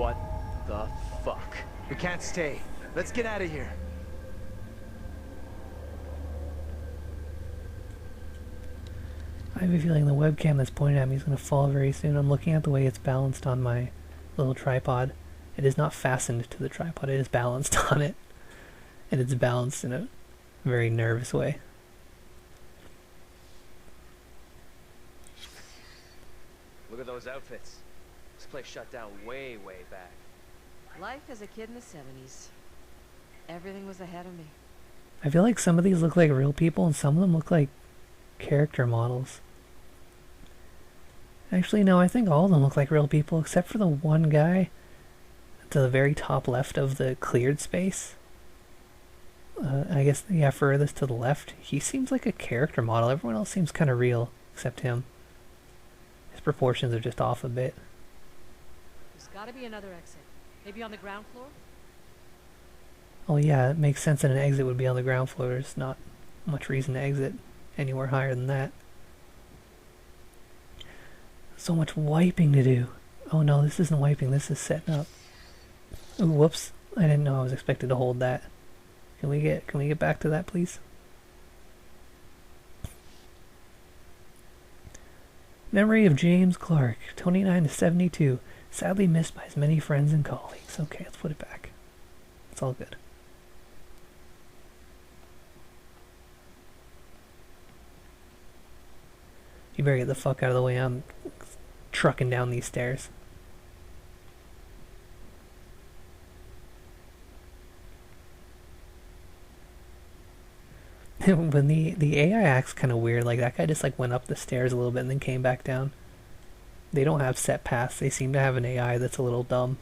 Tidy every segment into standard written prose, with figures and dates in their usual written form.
What the fuck? We can't stay. Let's get out of here. I have a feeling the webcam that's pointed at me is going to fall very soon. I'm looking at the way it's balanced on my little tripod. It is not fastened to the tripod, it is balanced on it. And it's balanced in a very nervous way. Look at those outfits. This place shut down way back. Life as a kid in the 70s. Everything was ahead of me. I feel like some of these look like real people and some of them look like character models. Actually, no, I think all of them look like real people except for the one guy to the very top left of the cleared space. I guess, yeah, furthest to the left. He seems like a character model. Everyone else seems kind of real except him. His proportions are just off a bit. There's gotta be another exit. Maybe on the ground floor? Oh yeah, it makes sense that an exit would be on the ground floor. There's not much reason to exit anywhere higher than that. So much wiping to do. Oh no, this isn't wiping, this is setting up. Ooh, whoops. I didn't know I was expected to hold that. Can we get back to that, please? Memory of James Clark, 29 to 72. Sadly missed by his many friends and colleagues. Okay, let's put it back. It's all good. You better get the fuck out of the way. I'm trucking down these stairs. When the AI acts kind of weird, like that guy just like went up the stairs a little bit and then came back down. They don't have set paths. They seem to have an AI that's a little dumb.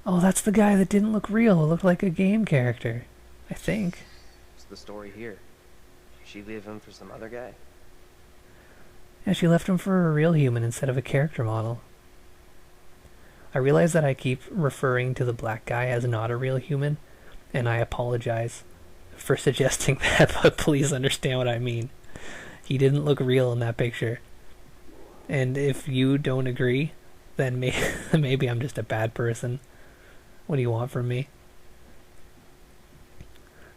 Oh, that's the guy that didn't look real. It looked like a game character, I think. What's the story here? She leave him for some other guy? Yeah, she left him for a real human instead of a character model. I realize that I keep referring to the black guy as not a real human, and I apologize for suggesting that, but please understand what I mean. He didn't look real in that picture. And if you don't agree, then maybe I'm just a bad person. What do you want from me?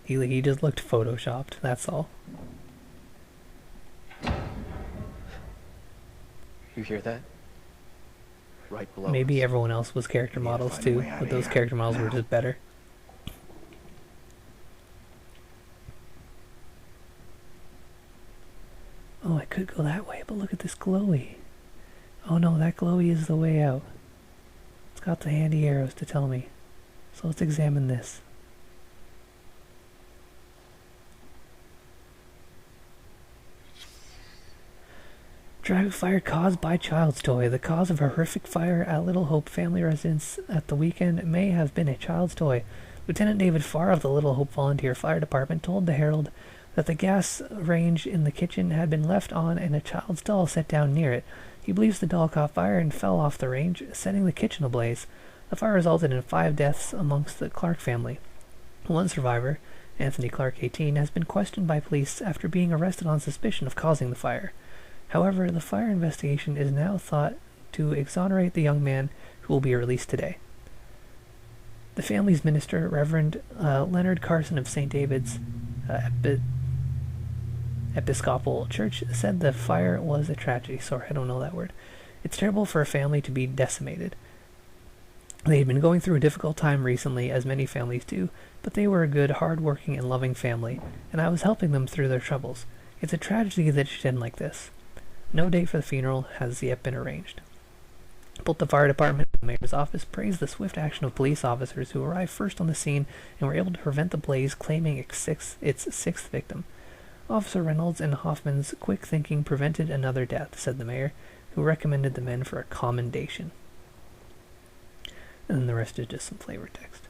He just looked photoshopped, that's all. You hear that? Right below. Maybe everyone else was character models too, but those character models were just better. Oh, I could go that way, but look at this glowy. Oh no, that glowy is the way out. It's got the handy arrows to tell me. So let's examine this. Driving fire caused by child's toy. The cause of a horrific fire at Little Hope family residence at the weekend may have been a child's toy. Lieutenant David Farr of the Little Hope Volunteer Fire Department told the Herald that the gas range in the kitchen had been left on and a child's doll set down near it. He believes the doll caught fire and fell off the range, setting the kitchen ablaze. The fire resulted in 5 deaths amongst the Clark family. One survivor, Anthony Clark, 18, has been questioned by police after being arrested on suspicion of causing the fire. However, the fire investigation is now thought to exonerate the young man, who will be released today. The family's minister, Reverend Leonard Carson of St. David's Episcopal Church, said the fire was a tragedy. Sorry, I don't know that word. It's terrible for a family to be decimated. They had been going through a difficult time recently, as many families do, but they were a good, hard-working, and loving family, and I was helping them through their troubles. It's a tragedy that it should end like this. No date for the funeral has yet been arranged. Both the fire department and the mayor's office praised the swift action of police officers who arrived first on the scene and were able to prevent the blaze, claiming its sixth victim. Officer Reynolds and Hoffman's quick thinking prevented another death, said the mayor, who recommended the men for a commendation. And then the rest is just some flavor text.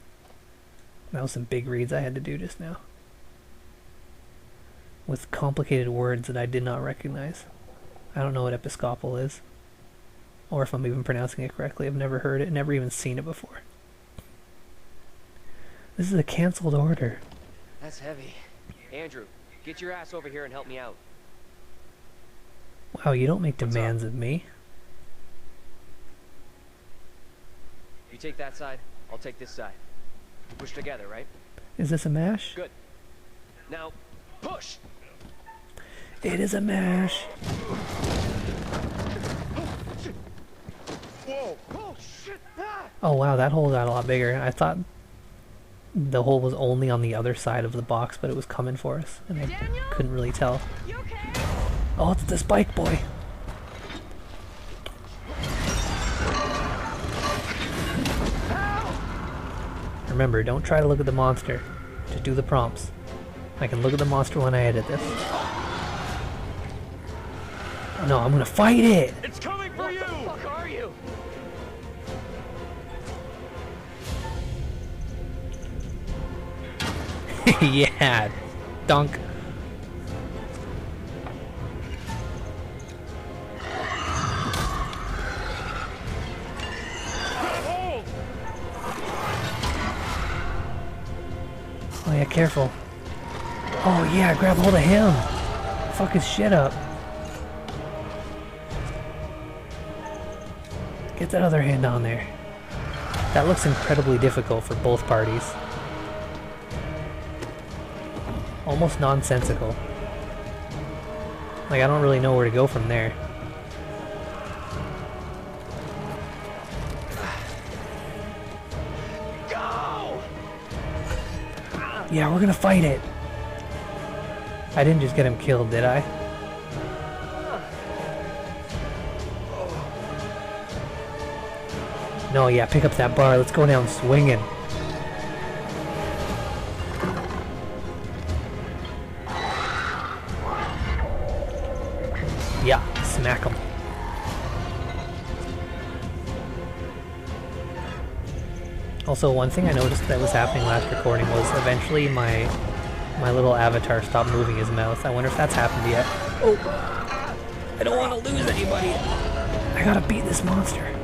That was some big reads I had to do just now, with complicated words that I did not recognize. I don't know what Episcopal is, or if I'm even pronouncing it correctly. I've never heard it, never even seen it before. This is a canceled order. That's heavy. Andrew, get your ass over here and help me out. Wow, you don't make What's up? demands of me. You take that side, I'll take this side. Push together, right? Is this a mash? Good. Now, push! It is a mash. Whoa! Oh, shit! Ah! Oh wow, that hole got a lot bigger. I thought the hole was only on the other side of the box, but it was coming for us, and I Daniel? couldn't really tell. You okay? Oh, it's the spike boy. Remember, don't try to look at the monster. Just do the prompts. I can look at the monster when I edit this. No, I'm gonna fight it! It's coming for you! What the fuck are you? Yeah, dunk. Oh yeah, careful. Oh yeah, grab hold of him. Fuck his shit up. Get that other hand on there. That looks incredibly difficult for both parties. Almost nonsensical. Like, I don't really know where to go from there. Go! Yeah, we're gonna fight it. I didn't just get him killed, did I? No, yeah, pick up that bar. Let's go down swinging. Yeah, smack him. Also, one thing I noticed that was happening last recording was eventually my little avatar stopped moving his mouth. I wonder if that's happened yet. Oh! I don't want to lose anybody! I gotta beat this monster.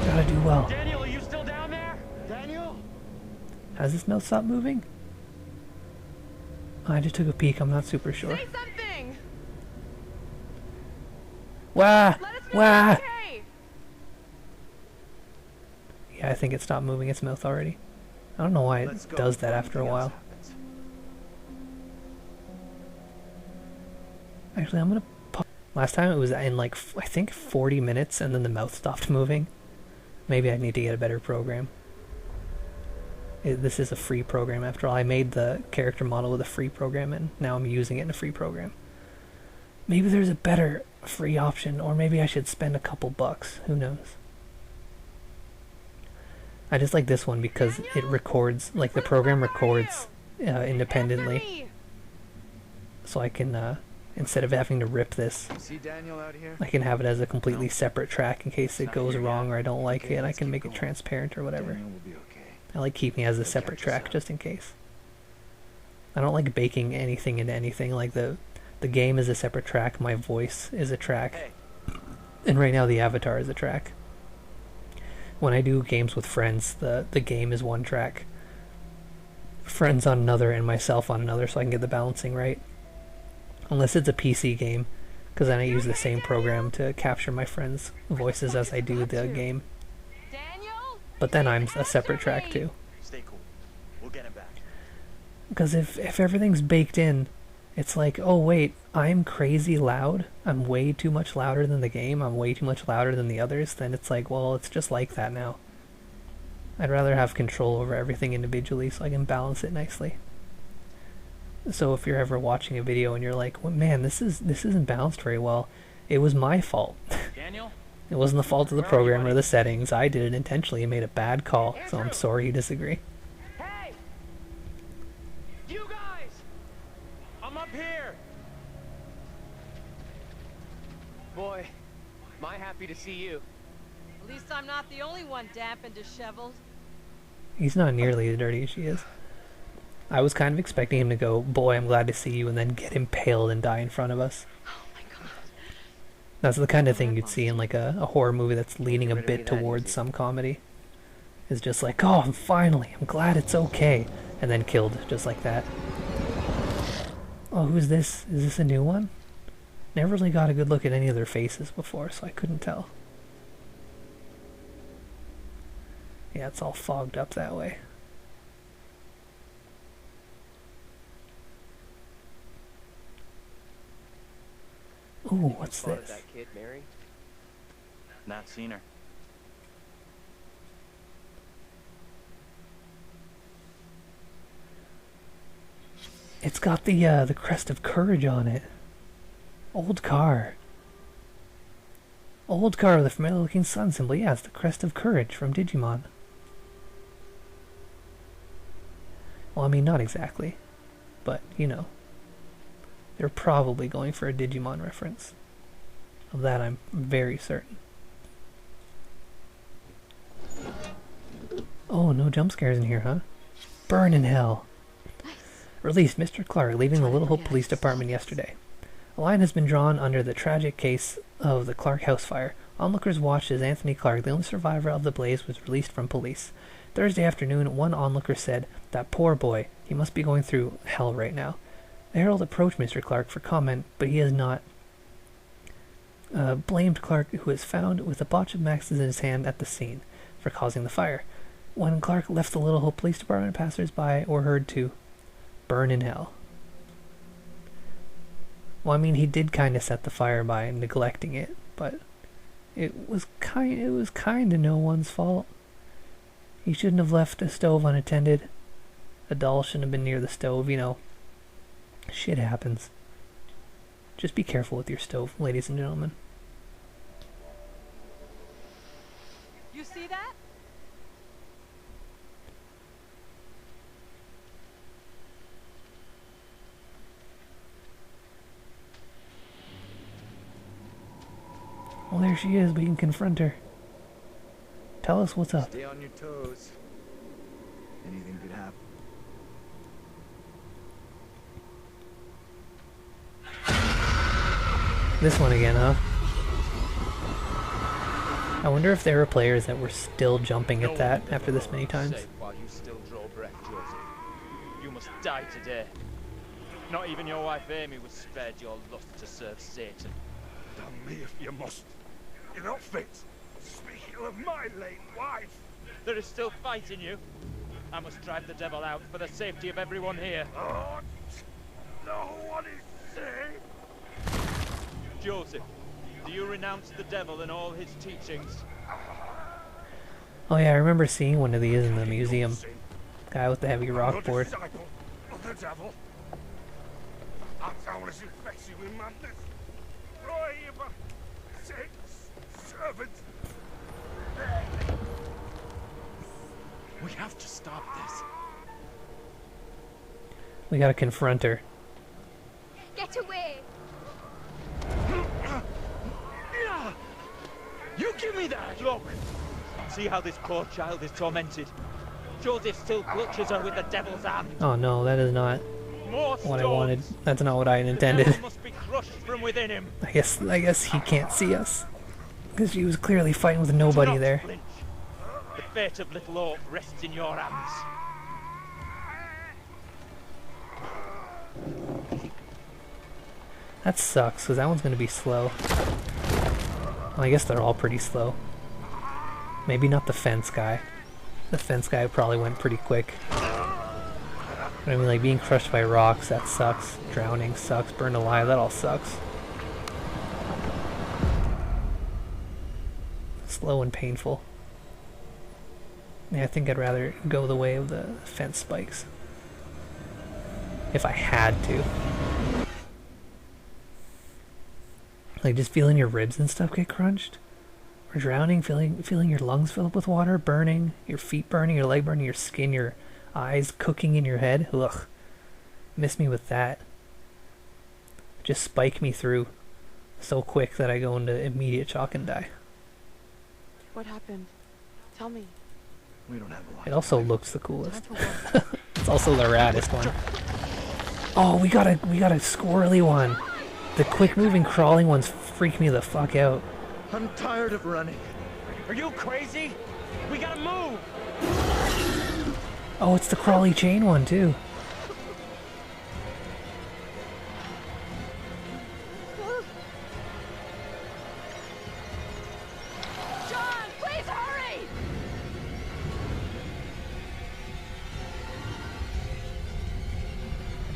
Gotta do well. Daniel, are you still down there? Daniel? Has his mouth stopped moving? I just took a peek, I'm not super sure. Say something! Wah! Let us know Wah! it's okay! Yeah, I think it stopped moving its mouth already. I don't know why Let's it go does that before after a anything else while. happens. Actually, I'm gonna pop. Last time it was in like, I think 40 minutes and then the mouth stopped moving. Maybe I need to get a better program. This is a free program after all. I made the character model with a free program and now I'm using it in a free program. Maybe there's a better free option, or maybe I should spend a couple bucks. Who knows? I just like this one because it records, like the program records independently. So I can, instead of having to rip this, See Daniel out here? I can have it as a completely separate track in case it goes wrong or I don't like it. I can make it transparent or whatever. Daniel will be okay. I like keeping it as a separate track just in case. I don't like baking anything into anything. Like the game is a separate track, my voice is a track, and right now the avatar is a track. When I do games with friends, the game is one track, friends on another, and myself on another, so I can get the balancing right. Unless it's a PC game, because then I use the same program to capture my friends' voices as I do the game. Daniel? But then I'm a separate track too. Stay cool. We'll get him back. Because if everything's baked in, it's like, oh wait, I'm crazy loud, I'm way too much louder than the game, I'm way too much louder than the others, then it's like, well, it's just like that now. I'd rather have control over everything individually so I can balance it nicely. So if you're ever watching a video and you're like, well, man, this isn't balanced very well, it was my fault. Daniel? It wasn't the fault of the program or the settings. I did it intentionally and made a bad call, so I'm sorry you disagree. Hey! You guys! I'm up here! Boy, am I happy to see you. At least I'm not the only one damp and disheveled. He's not nearly as dirty as she is. I was kind of expecting him to go, boy, I'm glad to see you, and then get impaled and die in front of us. Oh my god. That's the kind of thing you'd see in like a horror movie that's leaning a bit towards some comedy. It's just like, oh, I'm glad it's okay. And then killed, just like that. Oh, who's this? Is this a new one? Never really got a good look at any of their faces before, so I couldn't tell. Yeah, it's all fogged up that way. Ooh, what's Spotted this? that kid, Mary? Not seen her. It's got the crest of courage on it. Old car. Old car with a familiar looking sun symbol. Yeah, it's the crest of courage from Digimon. Well, I mean, not exactly. But, you know. They're probably going for a Digimon reference. Of that I'm very certain. Oh, no jump scares in here, huh? Burn in hell. Released Mr. Clark, leaving the Little Hope Police Department yesterday. A line has been drawn under the tragic case of the Clark house fire. Onlookers watched as Anthony Clark, the only survivor of the blaze, was released from police. Thursday afternoon, one onlooker said, "That poor boy, he must be going through hell right now." The Herald approached Mr. Clark for comment, but he has not blamed Clark, who was found with a botch of Max's in his hand at the scene, for causing the fire. When Clark left the Little Hope Police Department, passers-by were heard to burn in hell. Well, I mean, he did kind of set the fire by neglecting it, but it was kind of no one's fault. He shouldn't have left a stove unattended. A doll shouldn't have been near the stove, you know. Shit happens. Just be careful with your stove, ladies and gentlemen. You see that? Well, there she is. We can confront her. Tell us what's up. Stay on your toes. Anything could happen. This one again, huh? I wonder if there were players that were still jumping at that after this many times. While you still draw breath, Joseph. You must die today. Not even your wife Amy was spared your lust to serve Satan. Damn me if you must. You're not fit. Speaking of my late wife. There is still fight in you. I must drive the devil out for the safety of everyone here. Oh, no one is safe. Joseph, do you renounce the devil and all his teachings? Oh yeah, I remember seeing one of these in the museum. Guy with the heavy rock board. Disciple of the devil. Our town is infected with madness. Brave, sick, servant. We have to stop this. We gotta confront her. Get away! You give me that! Look! See how this poor child is tormented. Joseph still clutches her with the devil's hand. Oh no, that is not More what I stones. wanted. That's not what I The intended. devil must be crushed from within him. I guess he can't see us. Because she was clearly fighting with nobody Do not there. flinch. The fate of Little Hope rests in your hands. That sucks, because that one's going to be slow. Well, I guess they're all pretty slow. Maybe not the fence guy. The fence guy probably went pretty quick. But I mean, like, being crushed by rocks, that sucks. Drowning sucks. Burned alive, that all sucks. Slow and painful. Yeah, I think I'd rather go the way of the fence spikes. If I had to. Like, just feeling your ribs and stuff get crunched? Or drowning, feeling your lungs fill up with water, burning, your feet burning, your leg burning, your skin, your eyes cooking in your head? Ugh. Miss me with that. Just spike me through so quick that I go into immediate shock and die. What happened? Tell me. We don't have a lot. It also looks the coolest. Time for what? It's also the raddest one. Oh, we got a squirrely one. The quick moving crawling ones freak me the fuck out. I'm tired of running. Are you crazy? We gotta move! Oh, it's the crawly chain one too.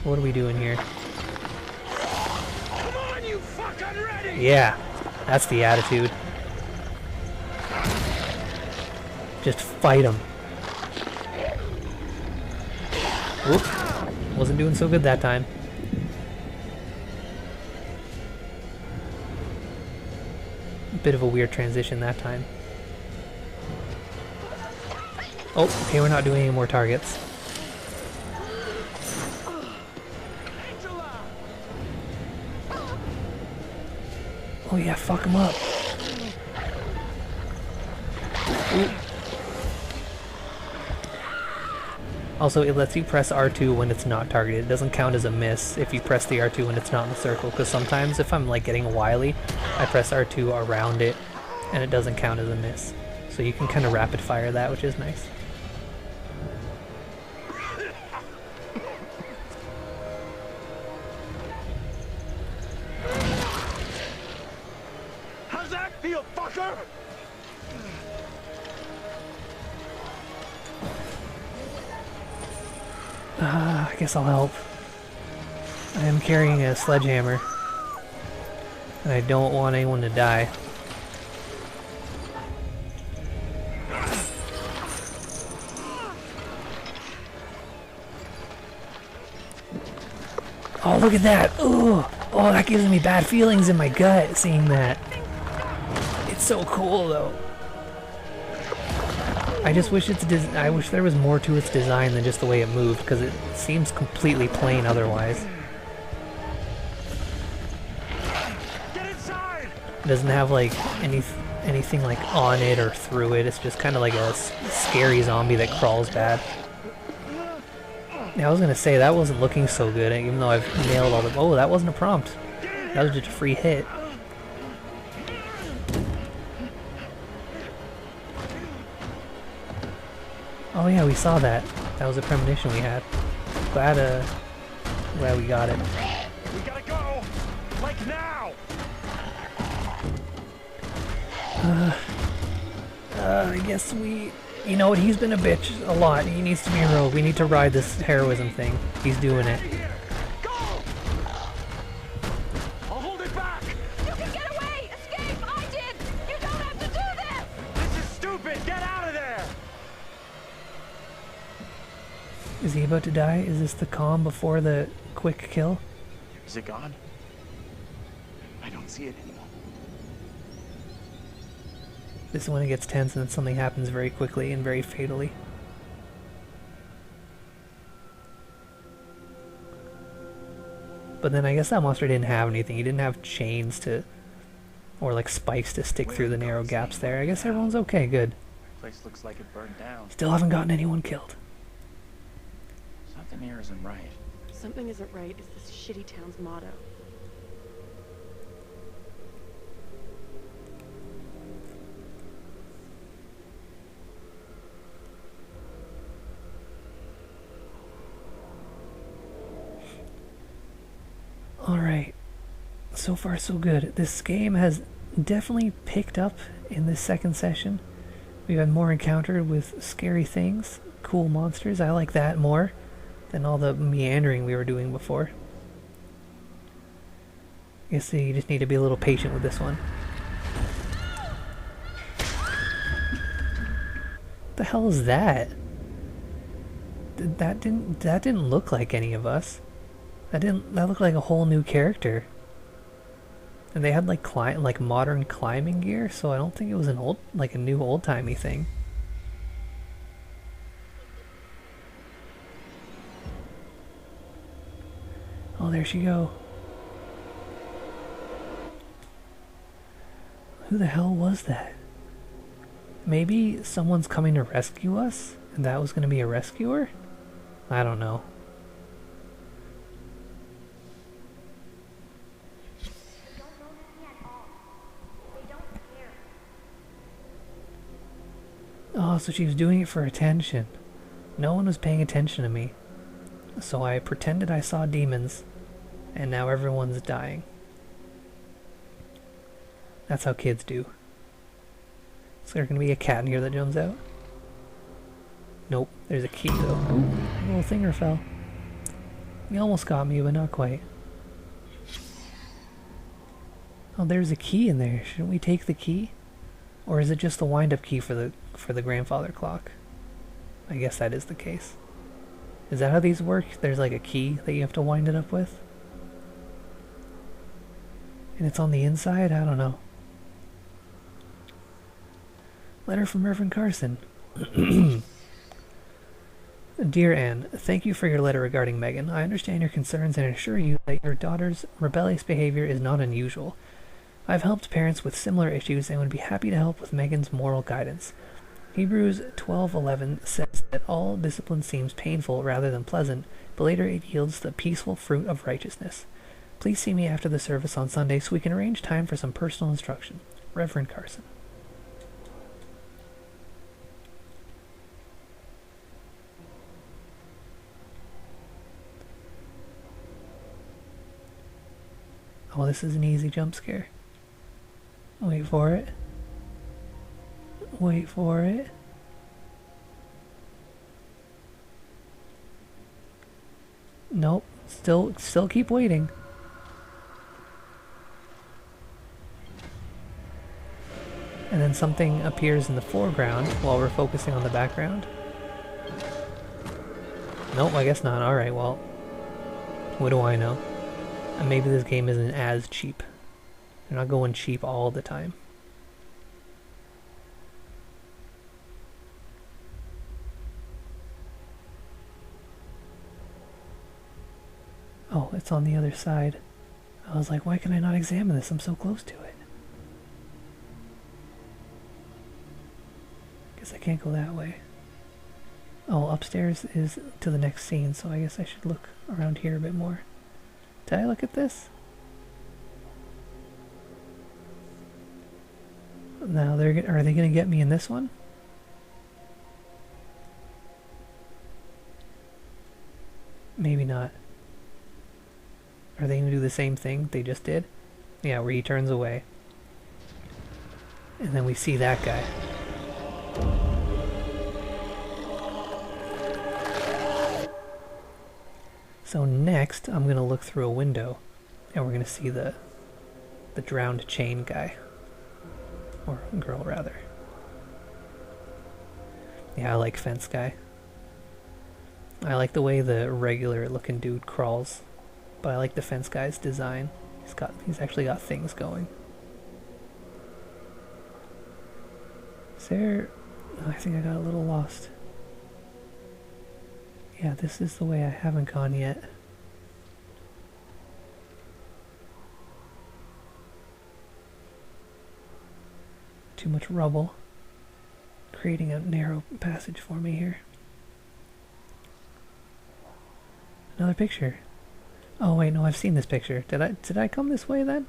What are we doing here? Come on, you fucking ready! Yeah, that's the attitude. Just fight him. Oop. Wasn't doing so good that time. Bit of a weird transition that time. Oh, okay, we're not doing any more targets. Oh yeah, fuck him up. Ooh. Also, it lets you press R2 when it's not targeted. It doesn't count as a miss if you press the R2 when it's not in the circle, because sometimes if I'm like getting wily, I press R2 around it and it doesn't count as a miss. So you can kind of rapid fire that, which is nice. How's that feel, fucker? I guess I'll help. I am carrying a sledgehammer, and I don't want anyone to die. Oh, look at that! Ooh! Oh, that gives me bad feelings in my gut, seeing that. It's so cool, though. I just wish I wish there was more to its design than just the way it moved, because it seems completely plain otherwise. Get inside! It doesn't have like anything like on it or through it. It's just kind of like a scary zombie that crawls bad. Yeah, I was gonna say that wasn't looking so good, even though I've nailed all the. Oh, that wasn't a prompt. That was just a free hit. Oh yeah, we saw that. That was a premonition we had. Glad we got it. We gotta go! Like now! I guess we... You know what, he's been a bitch a lot. He needs to be a rogue. We need to ride this heroism thing. He's doing it. Go! I'll hold it back! You can get away! Escape! I did! You don't have to do this! This is stupid! Get out of there! Is he about to die? Is this the calm before the quick kill? Is it gone? I don't see it anymore. This is when it gets tense and then something happens very quickly and very fatally. But then I guess that monster didn't have anything. He didn't have chains to... or like spikes to stick through the narrow gaps there. I guess everyone's okay, good. Place looks like it burned down. Still haven't gotten anyone killed. Something here isn't right. Something isn't right is this shitty town's motto. Alright, so far so good. This game has definitely picked up in this second session. We've had more encounter with scary things, cool monsters. I like that more than all the meandering we were doing before. I guess you just need to be a little patient with this one. What the hell is that? That didn't look like any of us. That looked like a whole new character. And they had like modern climbing gear, so I don't think it was a new old-timey thing. Oh, there she go. Who the hell was that? Maybe someone's coming to rescue us, and that was going to be a rescuer? I don't know. Oh, so she was doing it for attention. No one was paying attention to me. So I pretended I saw demons, and now everyone's dying. That's how kids do. Is there gonna be a cat in here that jumps out? Nope, there's a key though. Ooh, a little thinger fell. You almost got me, but not quite. Oh, there's a key in there. Shouldn't we take the key? Or is it just the wind-up key for the grandfather clock? I guess that is the case. Is that how these work? There's like a key that you have to wind it up with? And it's on the inside? I don't know. Letter from Reverend Carson. Dear Anne, thank you for your letter regarding Megan. I understand your concerns and assure you that your daughter's rebellious behavior is not unusual. I've helped parents with similar issues and would be happy to help with Megan's moral guidance. Hebrews 12:11 says that all discipline seems painful rather than pleasant, but later it yields the peaceful fruit of righteousness. Please see me after the service on Sunday so we can arrange time for some personal instruction. Reverend Carson. Oh, this is an easy jump scare. Wait for it. Wait for it. Nope. Still keep waiting. And then something appears in the foreground while we're focusing on the background. Nope, I guess not. Alright, well. What do I know? And maybe this game isn't as cheap. They're not going cheap all the time. Oh, it's on the other side. I was like, why can I not examine this? I'm so close to it. Guess I can't go that way. Oh, upstairs is to the next scene, so I guess I should look around here a bit more. Did I look at this? Now, are they going to get me in this one? Maybe not. Are they going to do the same thing they just did? Yeah, where he turns away. And then we see that guy. So next, I'm going to look through a window, and we're going to see the drowned chain guy. Or girl, rather. Yeah, I like fence guy. I like the way the regular looking dude crawls, but I like the fence guy's design. He's actually got things going. Is there... Oh, I think I got a little lost. Yeah, this is the way I haven't gone yet. Too much rubble. Creating a narrow passage for me here. Another picture. Oh wait, no, I've seen this picture. Did I come this way then?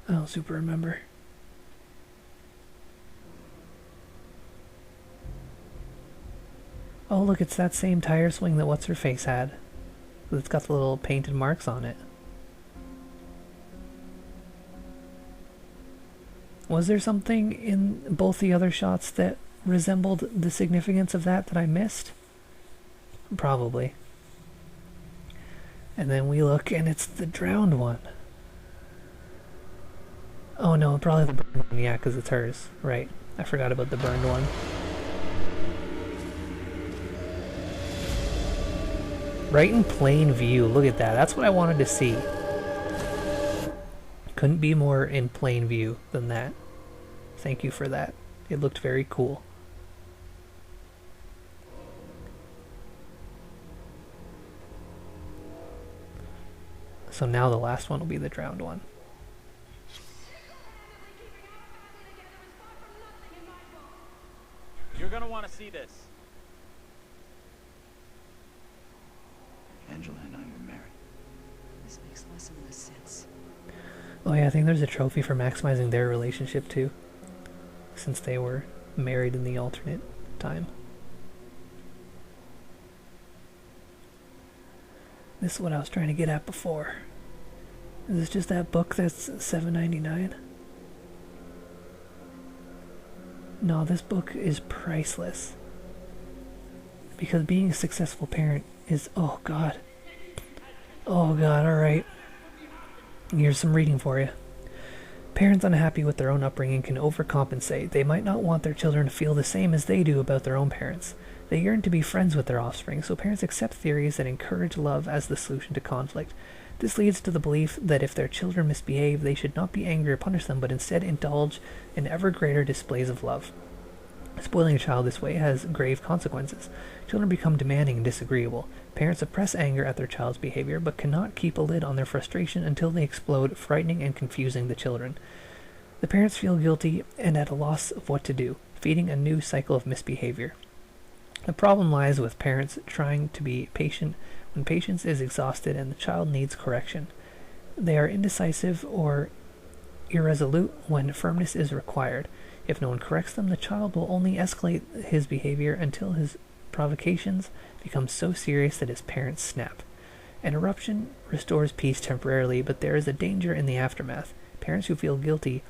I don't super remember. Oh look, it's that same tire swing that What's-Her-Face had. It's got the little painted marks on it. Was there something in both the other shots that resembled the significance of that I missed? Probably. And then we look and it's the drowned one. Oh no, probably the burned one, yeah, because it's hers. Right, I forgot about the burned one. Right in plain view, look at that, that's what I wanted to see. Couldn't be more in plain view than that. Thank you for that. It looked very cool. So now the last one will be the drowned one. You're gonna want to see this. Angela and I were married. This makes less and less sense. Oh yeah, I think there's a trophy for maximizing their relationship too, since they were married in the alternate time. This is what I was trying to get at before. Is this just that book that's $7.99? No, this book is priceless. Because being a successful parent is, oh god. Oh god, alright. Here's some reading for you. Parents unhappy with their own upbringing can overcompensate. They might not want their children to feel the same as they do about their own parents. They yearn to be friends with their offspring, so parents accept theories that encourage love as the solution to conflict. This leads to the belief that if their children misbehave, they should not be angry or punish them, but instead indulge in ever greater displays of love. Spoiling a child this way has grave consequences. Children become demanding and disagreeable. Parents suppress anger at their child's behavior, but cannot keep a lid on their frustration until they explode, frightening and confusing the children. The parents feel guilty and at a loss of what to do, feeding a new cycle of misbehavior. The problem lies with parents trying to be patient when patience is exhausted and the child needs correction. They are indecisive or irresolute when firmness is required. If no one corrects them, the child will only escalate his behavior until his provocations become so serious that his parents snap. An eruption restores peace temporarily, but there is a danger in the aftermath. Parents who feel guilty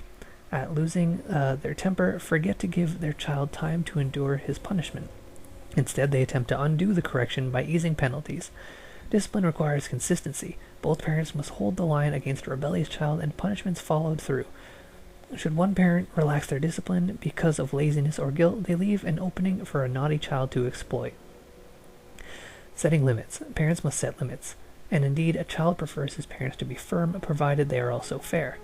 at losing their temper forget to give their child time to endure his punishment. Instead, they attempt to undo the correction by easing penalties. Discipline requires consistency. Both parents must hold the line against a rebellious child and punishments followed through. Should one parent relax their discipline because of laziness or guilt, they leave an opening for a naughty child to exploit. Setting limits. Parents must set limits. And indeed, a child prefers his parents to be firm, provided they are also fair.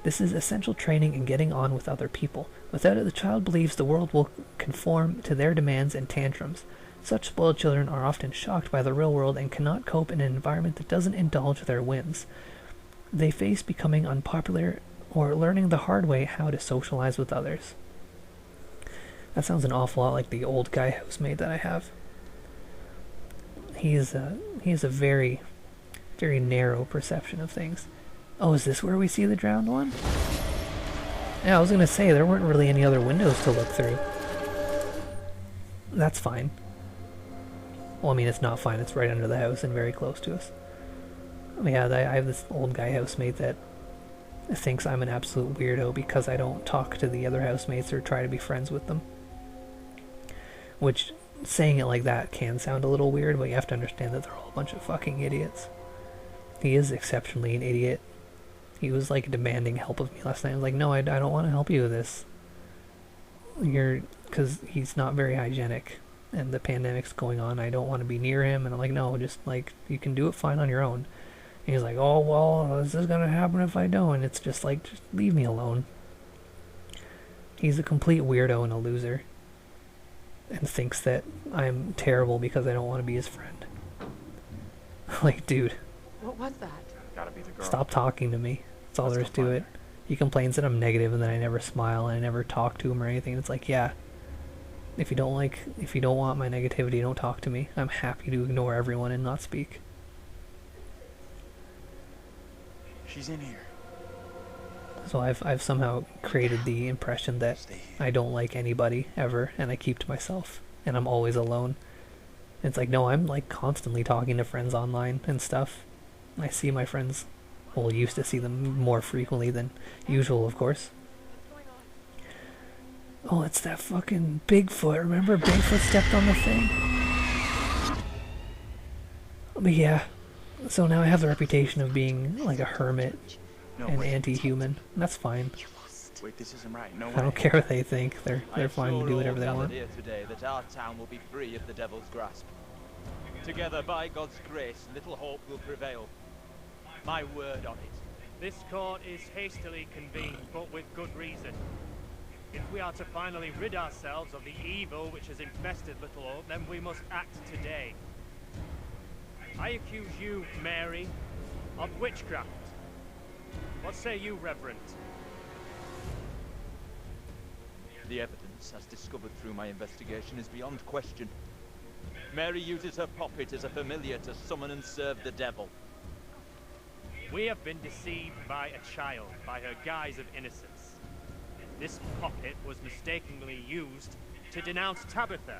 This is essential training in getting on with other people. Without it, the child believes the world will conform to their demands and tantrums. Such spoiled children are often shocked by the real world and cannot cope in an environment that doesn't indulge their whims. They face becoming unpopular or learning the hard way how to socialize with others. That sounds an awful lot like the old guy housemate that I have. He has a very, very narrow perception of things. Oh, is this where we see the drowned one? Yeah, I was gonna say, there weren't really any other windows to look through. That's fine. Well, I mean, it's not fine. It's right under the house and very close to us. Yeah, I have this old guy housemate that thinks I'm an absolute weirdo because I don't talk to the other housemates or try to be friends with them. Which, saying it like that can sound a little weird, but you have to understand that they're all a bunch of fucking idiots. He is exceptionally an idiot. He was like demanding help of me last night. I was like, no, I don't want to help you with this. Because he's not very hygienic and the pandemic's going on. I don't want to be near him. And I'm like, no, just like, you can do it fine on your own. And he's like, oh, well, this is going to happen if I don't. And it's just like, just leave me alone. He's a complete weirdo and a loser. And thinks that I'm terrible because I don't want to be his friend. Like, dude. What was that? Gotta be the girl. Stop talking to me. That's all there is to it. He complains that I'm negative and that I never smile and I never talk to him or anything. It's like, yeah. If you don't want my negativity, don't talk to me. I'm happy to ignore everyone and not speak. She's in here. So I've somehow created the impression that I don't like anybody ever and I keep to myself and I'm always alone. And it's like, no, I'm like constantly talking to friends online and stuff. I see my friends, well, used to see them more frequently than usual, of course. Oh, it's that fucking Bigfoot. Remember Bigfoot stepped on the thing? But yeah, so now I have the reputation of being like a hermit and anti-human. That's fine. Wait, this isn't right. No way. I don't care what they think. They're fine to do whatever they want. Here today that our town will be free of the devil's grasp. Together, by God's grace, little hope will prevail. My word on it. This court is hastily convened, but with good reason. If we are to finally rid ourselves of the evil which has infested Little Hope, then we must act today. I accuse you, Mary, of witchcraft. What say you, Reverend? The evidence, as discovered through my investigation, is beyond question. Mary uses her puppet as a familiar to summon and serve the devil. We have been deceived by a child, by her guise of innocence. This puppet was mistakenly used to denounce Tabitha,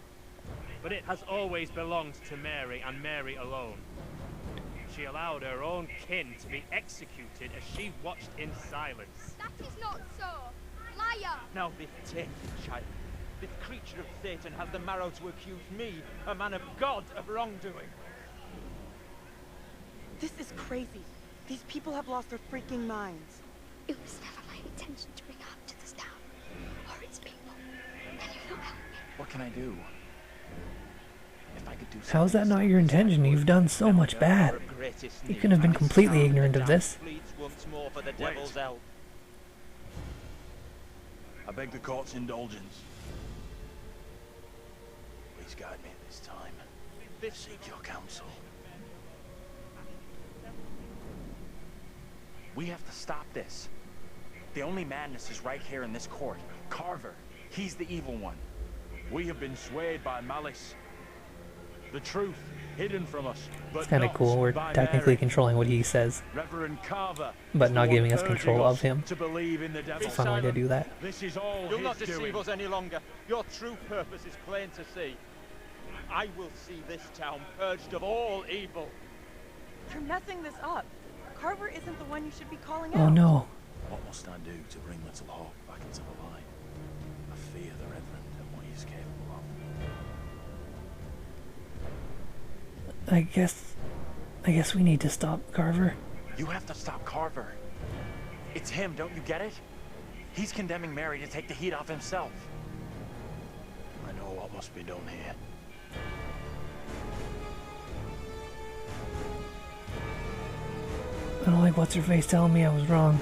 but it has always belonged to Mary and Mary alone. She allowed her own kin to be executed as she watched in silence. That is not so. Liar! Now be taken, child. This creature of Satan has the marrow to accuse me, a man of God, of wrongdoing. This is crazy. These people have lost their freaking minds. It was never my intention to bring harm to this town or its people. Can you not help me? What can I do? If I could do something. How's that not your intention? You've done so much bad. You couldn't have been completely ignorant of this. Once more for the devil's help. I beg the court's indulgence. Please guide me at this time. Seek your counsel. We have to stop this. The only madness is right here in this court. Carver, he's the evil one. We have been swayed by malice. The truth hidden from us. But It's kind of not cool. We're by technically Mary. controlling what he says, Reverend Carver but is not the giving one us control urging of him. to believe in the devil. It's a fun way to do that. This is all You'll his not deceive doing. us any longer. Your true purpose is plain to see. I will see this town purged of all evil. You're messing this up. Carver isn't the one you should be calling out. Oh no. What must I do to bring little hope back into the light? I fear the Reverend and what he's capable of. I guess we need to stop Carver. You have to stop Carver. It's him, don't you get it? He's condemning Mary to take the heat off himself. I know what must be done here. I don't like what's-her-face telling me I was wrong.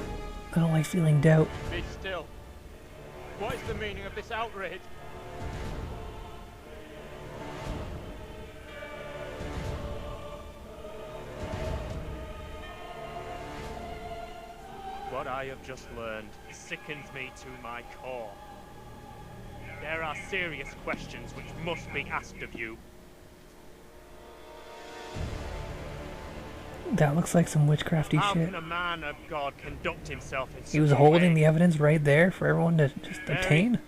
I don't like feeling doubt. Be still. What is the meaning of this outrage? What I have just learned sickens me to my core. There are serious questions which must be asked of you. That looks like some witchcrafty How shit. can a man of God conduct himself in He was such a holding way? the evidence right there for everyone to just Mary, obtain.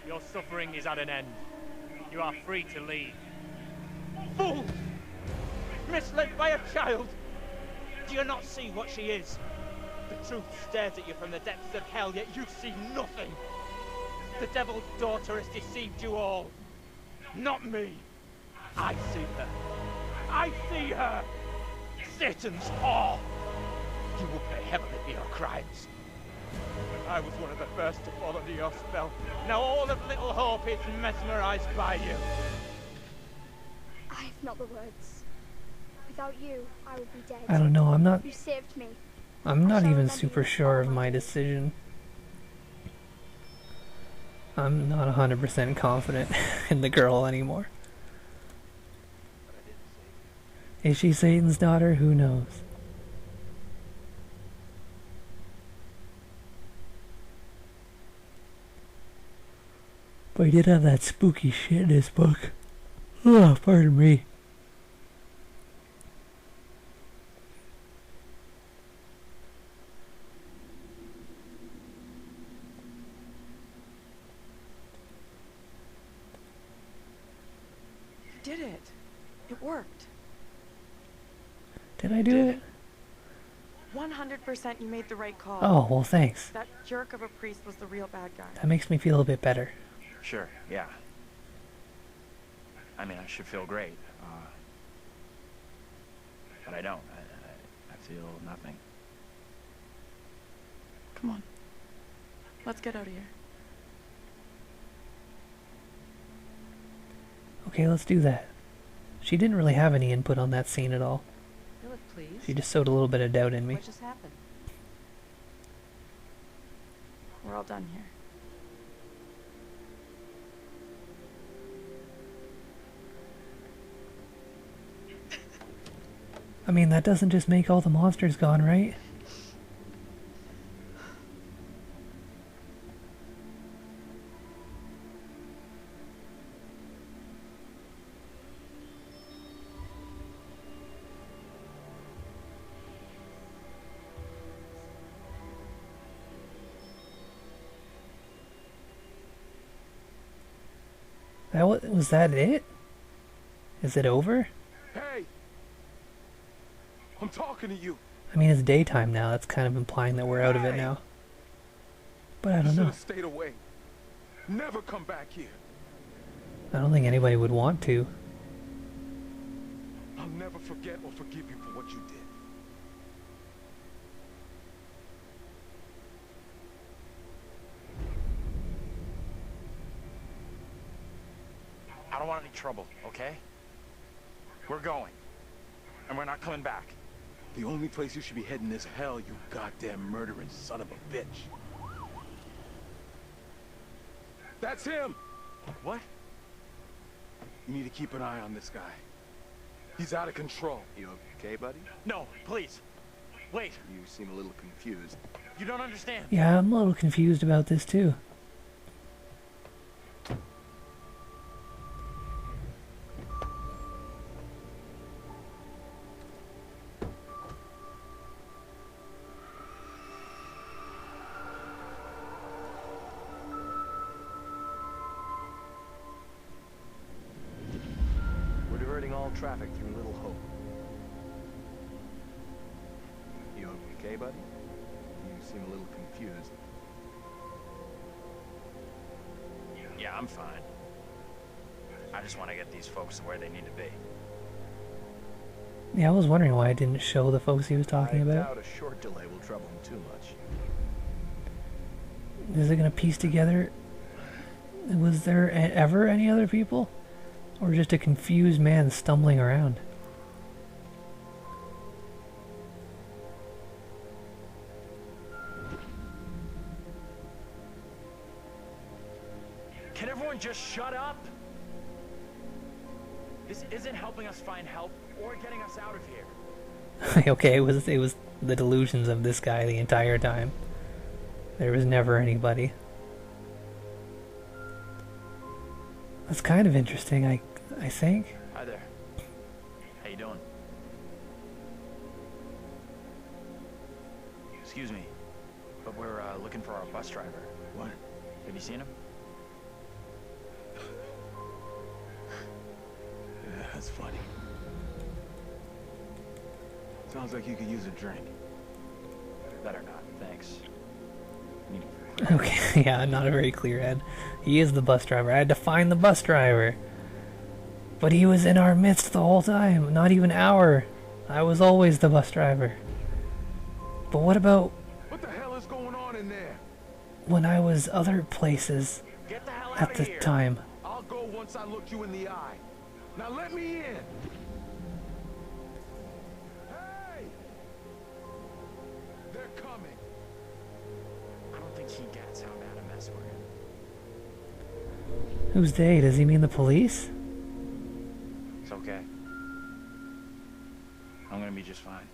Your suffering is at an end. You are free to leave. Fool! Misled by a child! Do you not see what she is? The truth stares at you from the depths of hell, yet you see nothing. The devil's daughter has deceived you all. Not me. I see her. I see her! Satan's whore! You will pay heavily for your crimes. I was one of the first to fall under your spell. Now all of Little Hope is mesmerized by you. I have not the words. Without you, I would be dead. I don't know. You saved me. I'm not I shall even remember super you sure of all my my decision. I'm not 100% confident in the girl anymore. Is she Satan's daughter? Who knows? But he did have that spooky shit in his book. Oh, pardon me. You did it. It worked. Did I do it? 100% you made the right call. Oh, well, thanks. That jerk of a priest was the real bad guy. That makes me feel a bit better. Sure, yeah. I mean, I should feel great. But I don't. I feel nothing. Come on. Let's get out of here. Okay, let's do that. She didn't really have any input on that scene at all. Philip, please. She just sowed a little bit of doubt in me. What just happened? We're all done here. I mean, that doesn't just make all the monsters gone, right? Was that it? Is it over? Hey! I'm talking to you. I mean, it's daytime now. That's kind of implying that we're out of it now. But I You don't should know. have stayed away. Never come back here. I don't think anybody would want to. I'll never forget or forgive you for what you did. I don't want any trouble, okay? We're going. And we're not coming back. The only place you should be heading is hell, you goddamn murdering son of a bitch. That's him! What? You need to keep an eye on this guy. He's out of control. You okay, buddy? No, please. Wait. You seem a little confused. You don't understand. Yeah, I'm a little confused about this too. We're diverting all traffic through Little Hope. You okay, buddy? You seem a little confused. Yeah, I'm fine. I just want to get these folks to where they need to be. Yeah, I was wondering why I didn't show the folks he was talking I about. doubt a short delay will trouble him too much. Is it gonna piece together? Was there ever any other people? Or just a confused man stumbling around? Can everyone just shut up? This isn't helping us find help or getting us out of here. Okay, it was the delusions of this guy the entire time. There was never anybody. That's kind of interesting, I think. Hi there. How you doing? Excuse me, but we're looking for our bus driver. What? Have you seen him? Yeah, that's funny. Sounds like you could use a drink. Better not, thanks. Okay, yeah, not a very clear head. He is the bus driver. I had to find the bus driver. But he was in our midst the whole time. Not even hour. I was always the bus driver. But what about What the hell is going on in there? when I was other places Get the hell out at of the here! time? I'll go once I look you in the eye. Now let me in! Hey! They're coming. I don't think he gets how bad a mess we're in. Who's they? Does he mean the police? It's okay. I'm gonna be just fine.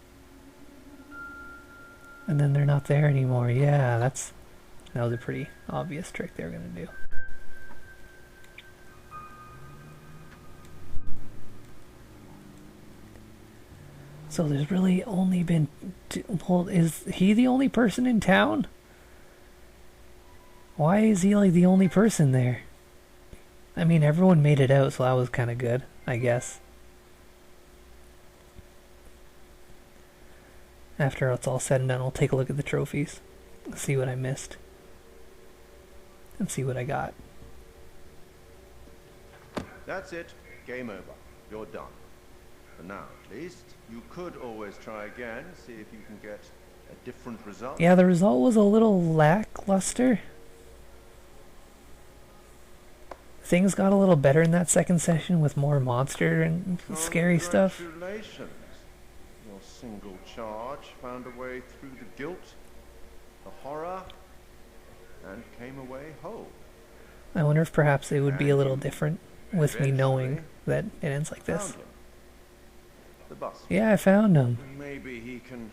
And then they're not there anymore. Yeah, that was a pretty obvious trick they were gonna do. So there's really only been well, is he the only person in town? Why is he like the only person there? I mean, everyone made it out, so that was kind of good, I guess. After it's all said and done, I'll take a look at the trophies, see what I missed, and see what I got. That's it. Game over. You're done. For now, at least. You could always try again, see if you can get a different result. Yeah, the result was a little lackluster. Things got a little better in that second session with more monster and scary stuff. Congratulations. Your single charge found a way through the guilt, the horror, and came away whole. I wonder if perhaps it would be a little different with me knowing that it ends like this. Found him. The bus. Yeah, I found him. Maybe he can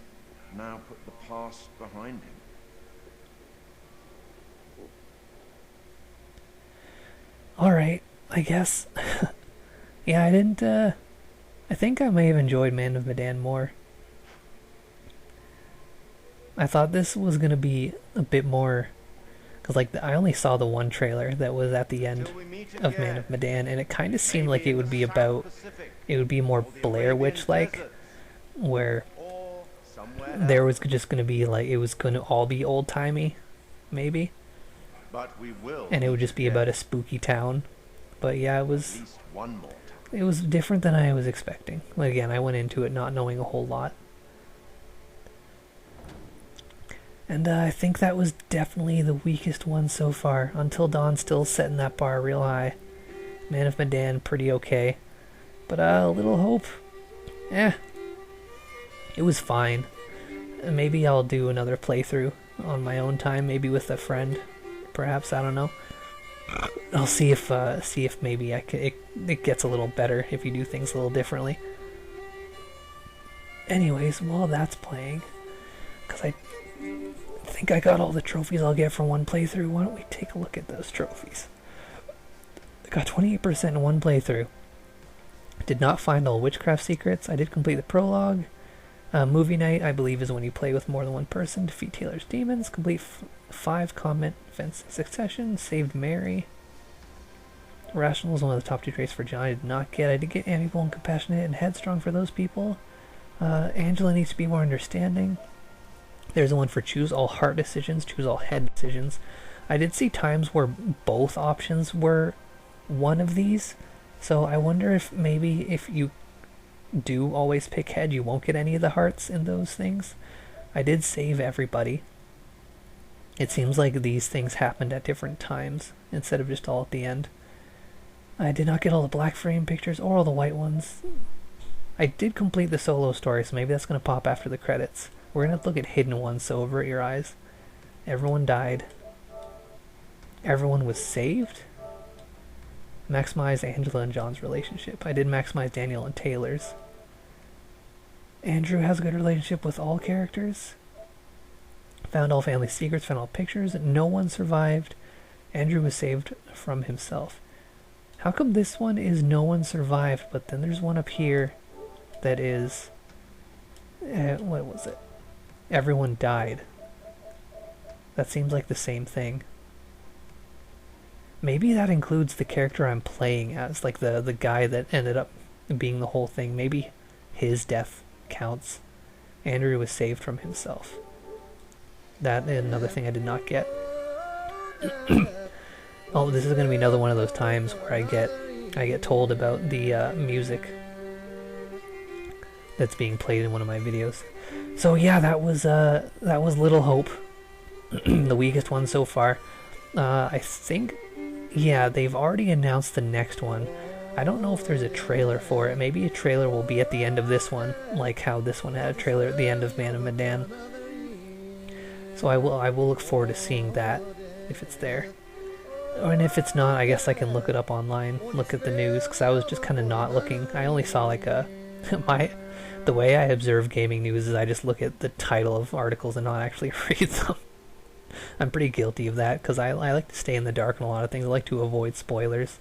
now put the past behind him. Alright, I guess. Yeah, I didn't, I think I may have enjoyed Man of Medan more. I thought this was gonna be a bit more... Because, like, I only saw the one trailer that was at the end of Man of Medan, and it kind of seemed like it would be about... It would be more Blair Witch-like, where there was just gonna be, like, it was gonna all be old-timey, maybe. But we will. and it would just be about a spooky town. But yeah, At least one more time. it was different than I was expecting. Like, again, I went into it not knowing a whole lot. And I think that was definitely the weakest one so far. Until Dawn, still setting that bar real high. Man of Medan, pretty okay. But Little Hope, it was fine. Maybe I'll do another playthrough on my own time, maybe with a friend, perhaps, I don't know. I'll see if maybe it gets a little better if you do things a little differently. Anyways, while that's playing, because I think I got all the trophies I'll get from one playthrough, why don't we take a look at those trophies? I got 28% in one playthrough. Did not find all witchcraft secrets. I did complete the prologue. Movie night, I believe, is when you play with more than one person. Defeat Taylor's demons. Complete 5 comment events in succession. Saved Mary. Rational is one of the top 2 traits for John. I did not get. I did get amiable and compassionate and headstrong for those people. Angela needs to be more understanding. There's the one for choose all heart decisions, choose all head decisions. I did see times where both options were one of these. So I wonder if maybe if you do always pick head, you won't get any of the hearts in those things. I did save everybody. It seems like these things happened at different times instead of just all at the end. I did not get all the black frame pictures or all the white ones. I did complete the solo story, so maybe that's going to pop after the credits. We're going to look at hidden ones, so over at your eyes. Everyone died. Everyone was saved? Maximize Angela and John's relationship. I did maximize Daniel and Taylor's. Andrew has a good relationship with all characters. Found all family secrets, found all pictures. No one survived. Andrew was saved from himself. How come this one is no one survived, but then there's one up here that is... what was it? Everyone died. That seems like the same thing. Maybe that includes the character I'm playing as, like the guy that ended up being the whole thing. Maybe his death counts. Andrew was saved from himself. That is another thing I did not get. Oh, this is going to be another one of those times where I get told about the music that's being played in one of my videos. So yeah, that was Little Hope, the weakest one so far. I think, yeah, they've already announced the next one. I don't know if there's a trailer for it. Maybe a trailer will be at the end of this one, like how this one had a trailer at the end of Man of Medan. So I will look forward to seeing that if it's there. And if it's not, I guess I can look it up online, look at the news, because I was just kind of not looking. I only saw like the way I observe gaming news is I just look at the title of articles and not actually read them. I'm pretty guilty of that, because I like to stay in the dark on a lot of things. I like to avoid spoilers.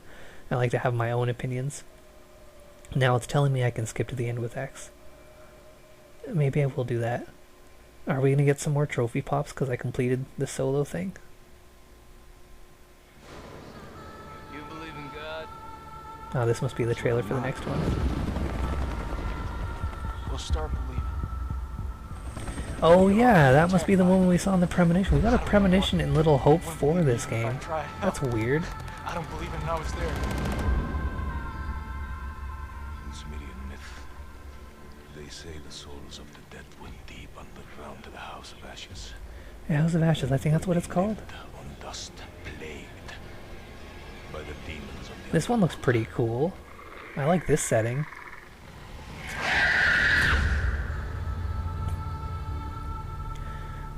I like to have my own opinions. Now it's telling me I can skip to the end with X. Maybe I will do that. Are we going to get some more trophy pops because I completed the solo thing? You believe in God? Oh, this must be the trailer for the next one. We'll start believing. Oh yeah, that must be the one we saw in the premonition. We got a premonition in Little Hope for this game. That's weird. I don't believe it now it's there. In Sumerian myth, they say the souls of the dead went deep underground to the House of Ashes. Yeah, House of Ashes, I think that's what it's called. On dust, plagued by the demons of the This one looks pretty cool. I like this setting.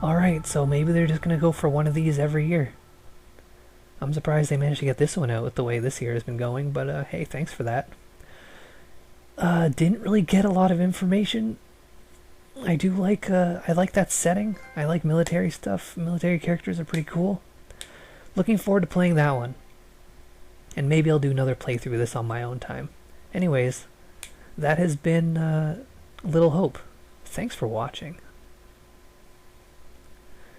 Alright, so maybe they're just gonna go for one of these every year. I'm surprised they managed to get this one out with the way this year has been going, but hey, thanks for that. Didn't really get a lot of information. I do like, I like that setting. I like military stuff. Military characters are pretty cool. Looking forward to playing that one. And maybe I'll do another playthrough of this on my own time. Anyways, that has been Little Hope. Thanks for watching.